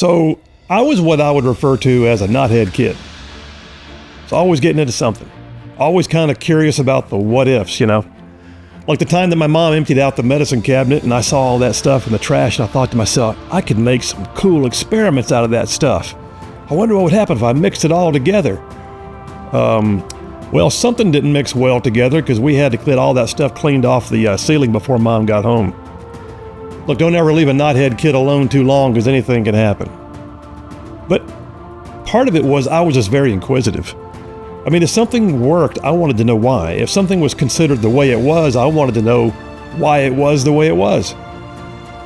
So I was what I would refer to as a knothead kid. So always getting into something. Always kind of curious about the what ifs, you know? Like the time that my mom emptied out the medicine cabinet and I saw all that stuff in the trash and I thought to myself, I could make some cool experiments out of that stuff. I wonder what would happen if I mixed it all together. Well, something didn't mix well together because we had to get all that stuff cleaned off the ceiling before Mom got home. Look, don't ever leave a knothead kid alone too long because anything can happen. But part of it was I was just very inquisitive. I mean, if something worked, I wanted to know why. If something was considered the way it was, I wanted to know why it was the way it was.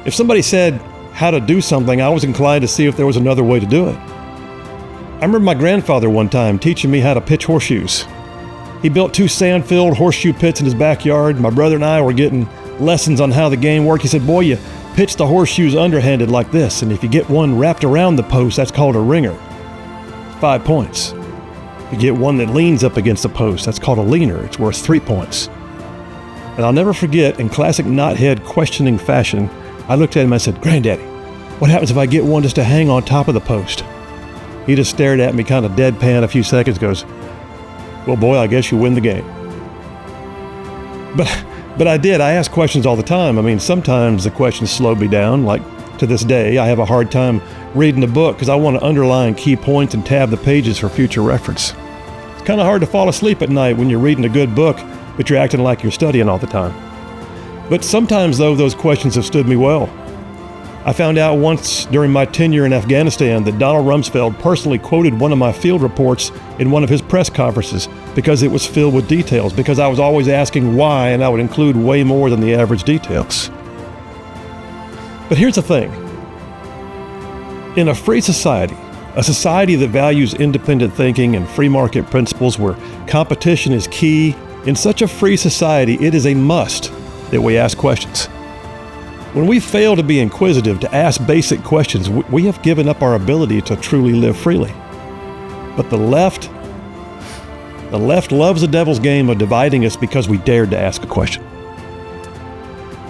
If somebody said how to do something, I was inclined to see if there was another way to do it. I remember my grandfather one time teaching me how to pitch horseshoes. He built 2 sand-filled horseshoe pits in his backyard. My brother and I were getting lessons on how the game worked. He said, boy, you pitch the horseshoes underhanded like this, and if you get one wrapped around the post, that's called a ringer. 5 points. If you get one that leans up against the post, that's called a leaner. It's worth 3 points. And I'll never forget, in classic knothead questioning fashion, I looked at him and I said, Granddaddy, what happens if I get one just to hang on top of the post? He just stared at me kind of deadpan a few seconds, goes, well, boy, I guess you win the game. But I did. I ask questions all the time. I mean, sometimes the questions slowed me down. Like to this day, I have a hard time reading a book because I want to underline key points and tab the pages for future reference. It's kind of hard to fall asleep at night when you're reading a good book, but you're acting like you're studying all the time. But sometimes, though, those questions have stood me well. I found out once during my tenure in Afghanistan that Donald Rumsfeld personally quoted one of my field reports in one of his press conferences because it was filled with details, because I was always asking why, and I would include way more than the average details. But here's the thing. In a free society, a society that values independent thinking and free market principles where competition is key, in such a free society, it is a must that we ask questions. When we fail to be inquisitive, to ask basic questions, we have given up our ability to truly live freely. But the left loves the devil's game of dividing us because we dared to ask a question.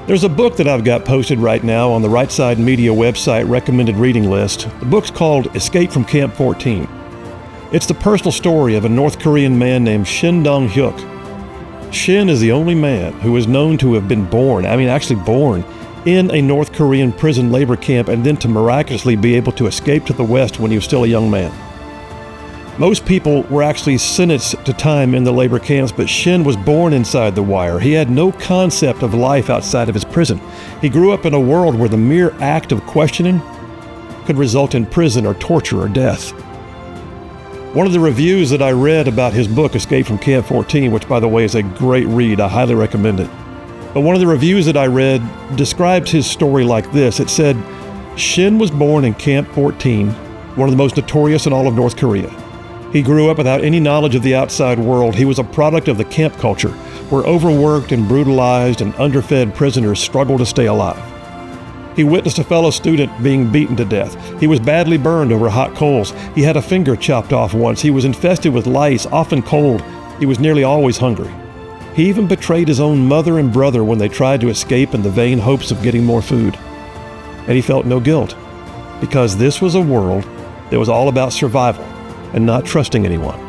There's a book that I've got posted right now on the Right Side Media website recommended reading list. The book's called Escape from Camp 14. It's the personal story of a North Korean man named Shin Dong-hyuk. Shin is the only man who is known to have been born in a North Korean prison labor camp and then to miraculously be able to escape to the West when he was still a young man. Most people were actually sentenced to time in the labor camps, but Shin was born inside the wire. He had no concept of life outside of his prison. He grew up in a world where the mere act of questioning could result in prison or torture or death. One of the reviews that I read about his book, Escape from Camp 14, which by the way is a great read, I highly recommend it. But one of the reviews that I read described his story like this. It said, Shin was born in Camp 14, one of the most notorious in all of North Korea. He grew up without any knowledge of the outside world. He was a product of the camp culture, where overworked and brutalized and underfed prisoners struggled to stay alive. He witnessed a fellow student being beaten to death. He was badly burned over hot coals. He had a finger chopped off once. He was infested with lice, often cold. He was nearly always hungry. He even betrayed his own mother and brother when they tried to escape in the vain hopes of getting more food. And he felt no guilt, because this was a world that was all about survival and not trusting anyone.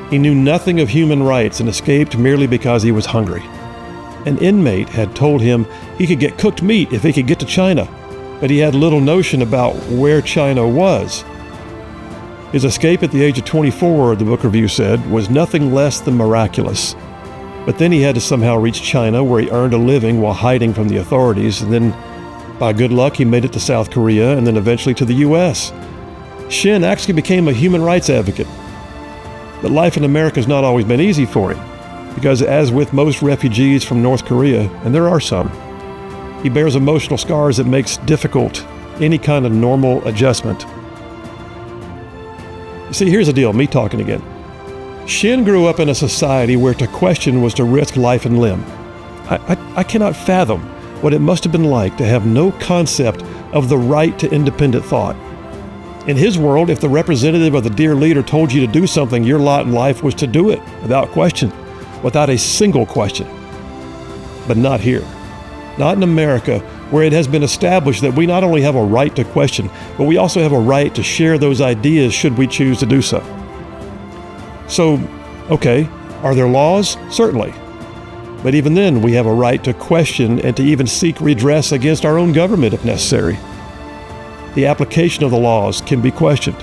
He knew nothing of human rights and escaped merely because he was hungry. An inmate had told him he could get cooked meat if he could get to China, but he had little notion about where China was. His escape at the age of 24, the book review said, was nothing less than miraculous. But then he had to somehow reach China, where he earned a living while hiding from the authorities, and then, by good luck, he made it to South Korea and then eventually to the U.S. Shin actually became a human rights advocate. But life in America has not always been easy for him, because as with most refugees from North Korea, and there are some, he bears emotional scars that makes difficult any kind of normal adjustment. You see, here's the deal, me talking again. Shin grew up in a society where to question was to risk life and limb. I cannot fathom what it must have been like to have no concept of the right to independent thought. In his world, if the representative of the dear leader told you to do something, your lot in life was to do it without question, without a single question. But not here. Not in America, where it has been established that we not only have a right to question, but we also have a right to share those ideas should we choose to do so. So, okay, are there laws? Certainly. But even then, we have a right to question and to even seek redress against our own government if necessary. The application of the laws can be questioned.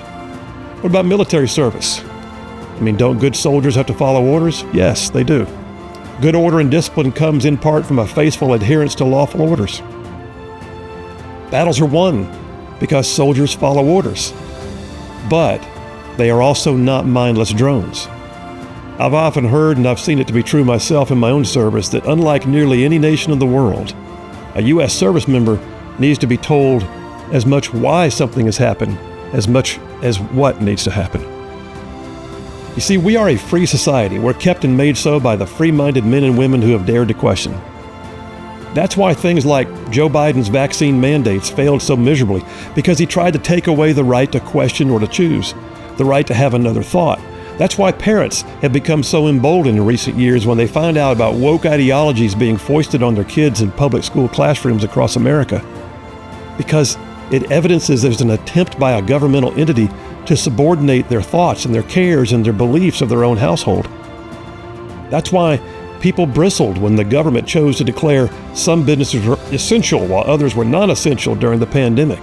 What about military service? I mean, don't good soldiers have to follow orders? Yes, they do. Good order and discipline comes in part from a faithful adherence to lawful orders. Battles are won because soldiers follow orders. But they are also not mindless drones. I've often heard, and I've seen it to be true myself in my own service, that unlike nearly any nation in the world, a U.S. service member needs to be told as much why something has happened as much as what needs to happen. You see, we are a free society. We're kept and made so by the free-minded men and women who have dared to question. That's why things like Joe Biden's vaccine mandates failed so miserably, because he tried to take away the right to question or to choose, the right to have another thought. That's why parents have become so emboldened in recent years when they find out about woke ideologies being foisted on their kids in public school classrooms across America. Because it evidences there's an attempt by a governmental entity to subordinate their thoughts and their cares and their beliefs of their own household. That's why people bristled when the government chose to declare some businesses were essential while others were non-essential during the pandemic,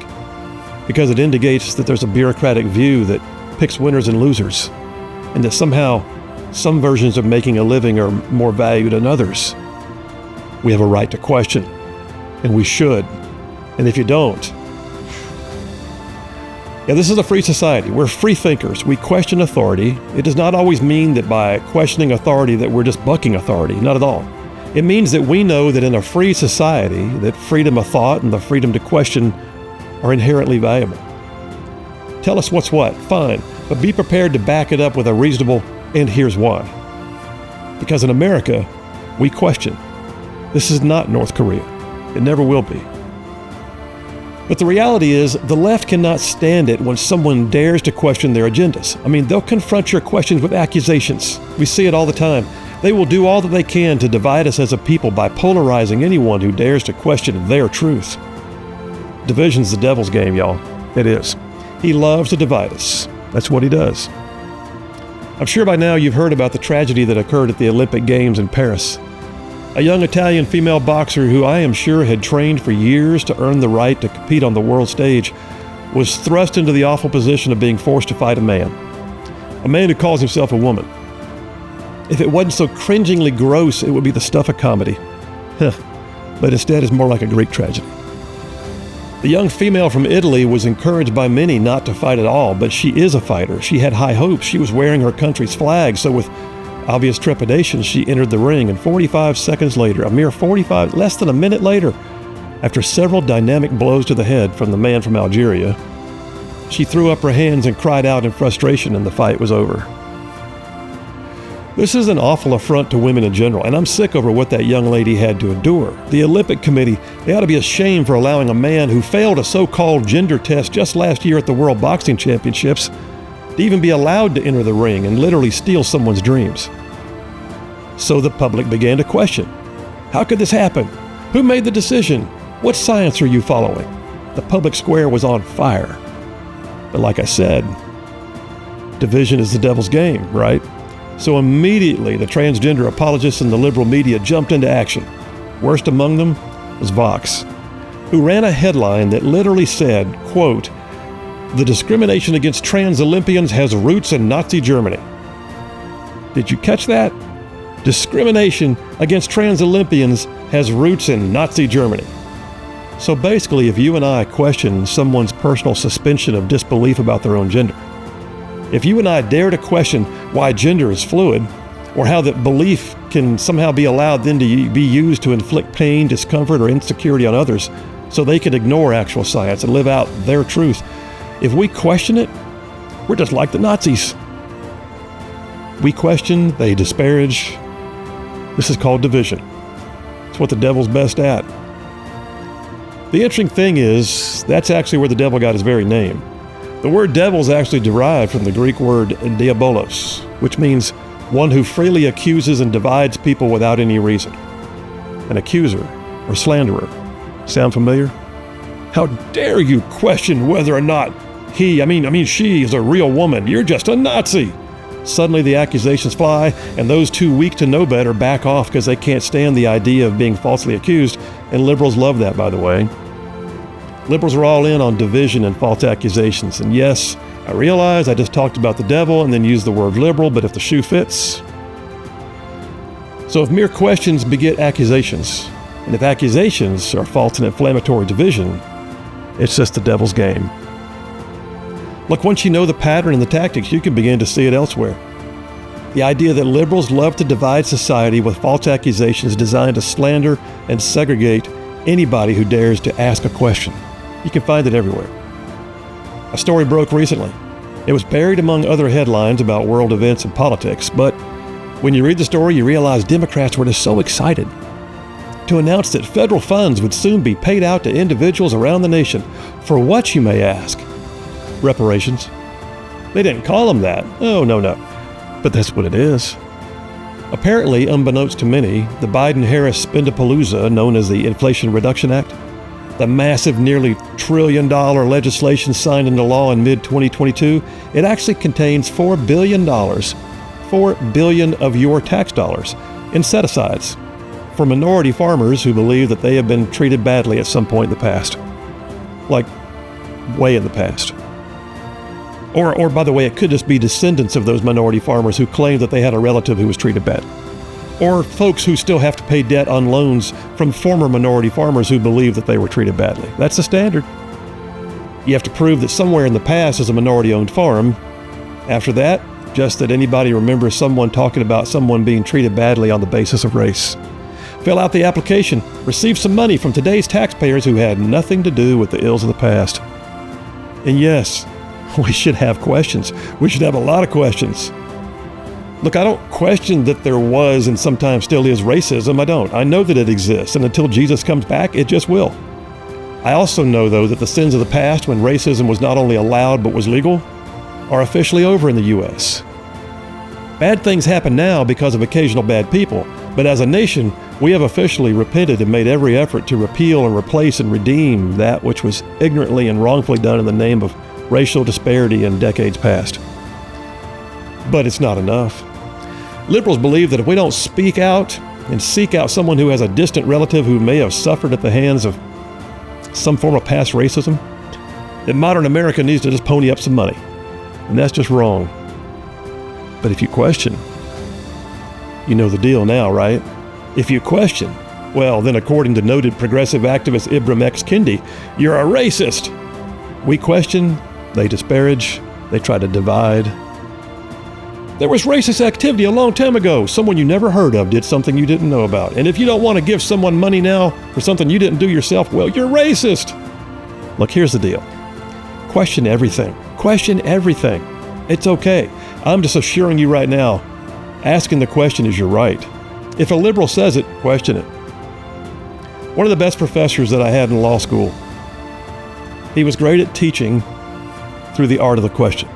because it indicates that there's a bureaucratic view that picks winners and losers, and that somehow some versions of making a living are more valued than others. We have a right to question, and we should. And if you don't, this is a free society. We're free thinkers. We question authority. It does not always mean that by questioning authority that we're just bucking authority. Not at all. It means that we know that in a free society, that freedom of thought and the freedom to question are inherently valuable. Tell us what's what, fine, but be prepared to back it up with a reasonable, and here's why. Because in America, we question. This is not North Korea. It never will be. But the reality is, the left cannot stand it when someone dares to question their agendas. I mean, they'll confront your questions with accusations. We see it all the time. They will do all that they can to divide us as a people by polarizing anyone who dares to question their truth. Division's the devil's game, y'all. It is. He loves to divide us. That's what he does. I'm sure by now you've heard about the tragedy that occurred at the Olympic Games in Paris. A young Italian female boxer who I am sure had trained for years to earn the right to compete on the world stage was thrust into the awful position of being forced to fight a man who calls himself a woman. If it wasn't so cringingly gross, it would be the stuff of comedy. But instead, it's more like a Greek tragedy. The young female from Italy was encouraged by many not to fight at all, but she is a fighter. She had high hopes. She was wearing her country's flag, so with obvious trepidation, she entered the ring, and 45 seconds later, less than a minute later, after several dynamic blows to the head from the man from Algeria, she threw up her hands and cried out in frustration, and the fight was over. This is an awful affront to women in general, and I'm sick over what that young lady had to endure. The Olympic Committee, they ought to be ashamed for allowing a man who failed a so-called gender test just last year at the World Boxing Championships to even be allowed to enter the ring and literally steal someone's dreams. So the public began to question. How could this happen? Who made the decision? What science are you following? The public square was on fire. But like I said, division is the devil's game, right? So immediately the transgender apologists and the liberal media jumped into action. Worst among them was Vox, who ran a headline that literally said, quote, "The discrimination against trans Olympians has roots in Nazi Germany." Did you catch that? Discrimination against trans Olympians has roots in Nazi Germany. So basically, if you and I question someone's personal suspension of disbelief about their own gender, if you and I dare to question why gender is fluid, or how that belief can somehow be allowed then to be used to inflict pain, discomfort, or insecurity on others so they can ignore actual science and live out their truth, if we question it, we're just like the Nazis. We question, they disparage. This is called division. It's what the devil's best at. The interesting thing is, that's actually where the devil got his very name. The word devil is actually derived from the Greek word diabolos, which means one who freely accuses and divides people without any reason. An accuser or slanderer. Sound familiar? How dare you question whether or not she is a real woman. You're just a Nazi. Suddenly the accusations fly, and those too weak to know better back off because they can't stand the idea of being falsely accused, and liberals love that, by the way. Liberals are all in on division and false accusations, and yes, I realize I just talked about the devil and then used the word liberal, but if the shoe fits. So if mere questions beget accusations, and if accusations are false and inflammatory division, it's just the devil's game. Look, once you know the pattern and the tactics, you can begin to see it elsewhere. The idea that liberals love to divide society with false accusations designed to slander and segregate anybody who dares to ask a question. You can find it everywhere. A story broke recently. It was buried among other headlines about world events and politics, but when you read the story, you realize Democrats were just so excited to announce that federal funds would soon be paid out to individuals around the nation. For what, you may ask? Reparations. They didn't call them that. Oh, no. But that's what it is. Apparently, unbeknownst to many, the Biden-Harris spendapalooza, known as the Inflation Reduction Act, the massive nearly $1 trillion legislation signed into law in mid-2022, it actually contains $4 billion, $4 billion of your tax dollars in set-asides for minority farmers who believe that they have been treated badly at some point in the past. Like, way in the past. Or by the way, it could just be descendants of those minority farmers who claim that they had a relative who was treated bad. Or folks who still have to pay debt on loans from former minority farmers who believe that they were treated badly. That's the standard. You have to prove that somewhere in the past is a minority-owned farm. After that, just that anybody remembers someone talking about someone being treated badly on the basis of race. Fill out the application, receive some money from today's taxpayers who had nothing to do with the ills of the past. And yes, we should have questions. We should have a lot of questions. Look, I don't question that there was and sometimes still is racism. I don't. I know that it exists, and until Jesus comes back, it just will. I also know, though, that the sins of the past, when racism was not only allowed but was legal, are officially over in the U.S. Bad things happen now because of occasional bad people, but as a nation, we have officially repented and made every effort to repeal and replace and redeem that which was ignorantly and wrongfully done in the name of racial disparity in decades past. But it's not enough. Liberals believe that if we don't speak out and seek out someone who has a distant relative who may have suffered at the hands of some form of past racism, that modern America needs to just pony up some money. And that's just wrong. But if you question, you know the deal now, right? If you question, well, then according to noted progressive activist Ibram X. Kendi, you're a racist. We question, they disparage, they try to divide. There was racist activity a long time ago. Someone you never heard of did something you didn't know about. And if you don't want to give someone money now for something you didn't do yourself, well, you're racist. Look, here's the deal. Question everything. Question everything. It's okay. I'm just assuring you right now, asking the question is your right. If a liberal says it, question it. One of the best professors that I had in law school, he was great at teaching through the art of the question.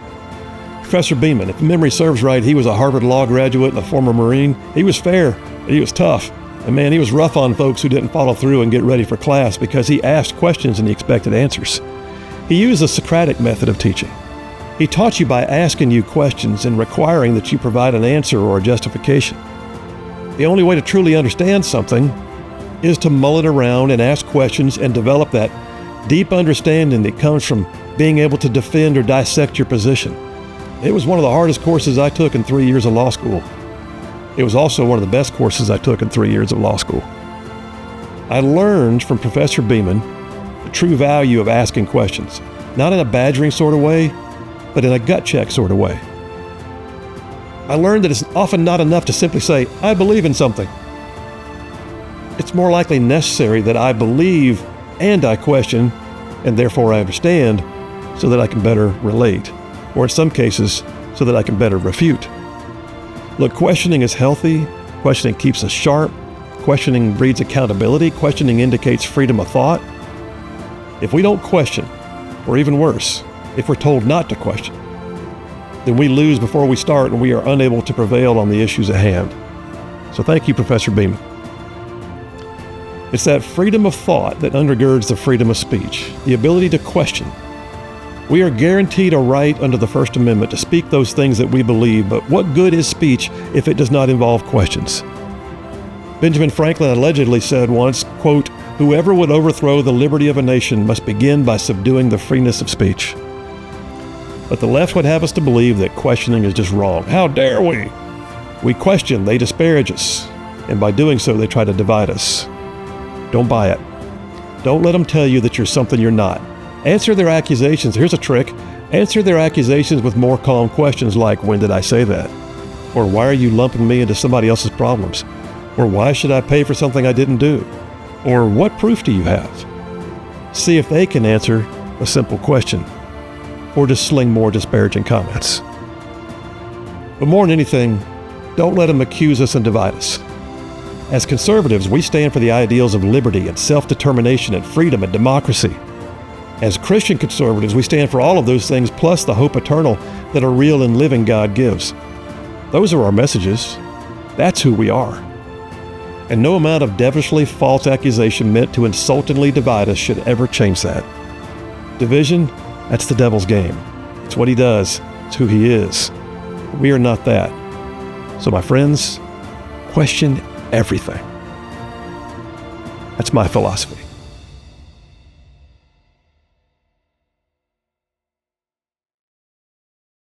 Professor Beeman, if memory serves right, he was a Harvard Law graduate and a former Marine. He was fair, and he was tough. And man, he was rough on folks who didn't follow through and get ready for class because he asked questions and he expected answers. He used the Socratic method of teaching. He taught you by asking you questions and requiring that you provide an answer or a justification. The only way to truly understand something is to mull it around and ask questions and develop that deep understanding that comes from being able to defend or dissect your position. It was one of the hardest courses I took in 3 years of law school. It was also one of the best courses I took in 3 years of law school. I learned from Professor Beeman the true value of asking questions, not in a badgering sort of way, but in a gut check sort of way. I learned that it's often not enough to simply say, I believe in something. It's more likely necessary that I believe and I question, and therefore I understand, so that I can better relate, or in some cases, so that I can better refute. Look, questioning is healthy. Questioning keeps us sharp. Questioning breeds accountability. Questioning indicates freedom of thought. If we don't question, or even worse, if we're told not to question, then we lose before we start and we are unable to prevail on the issues at hand. So thank you, Professor Beeman. It's that freedom of thought that undergirds the freedom of speech, the ability to question. We are guaranteed a right under the First Amendment to speak those things that we believe, but what good is speech if it does not involve questions? Benjamin Franklin allegedly said once, quote, "Whoever would overthrow the liberty of a nation must begin by subduing the freeness of speech." But the left would have us to believe that questioning is just wrong. How dare we? We question, they disparage us, and by doing so, they try to divide us. Don't buy it. Don't let them tell you that you're something you're not. Answer their accusations. Here's a trick. Answer their accusations with more calm questions like, when did I say that? Or why are you lumping me into somebody else's problems? Or why should I pay for something I didn't do? Or what proof do you have? See if they can answer a simple question, or just sling more disparaging comments. But more than anything, don't let them accuse us and divide us. As conservatives, we stand for the ideals of liberty and self-determination and freedom and democracy. As Christian conservatives, we stand for all of those things plus the hope eternal that a real and living God gives. Those are our messages. That's who we are. And no amount of devilishly false accusation meant to insultingly divide us should ever change that. Division, that's the devil's game. It's what he does. It's who he is. We are not that. So my friends, question everything. That's my philosophy.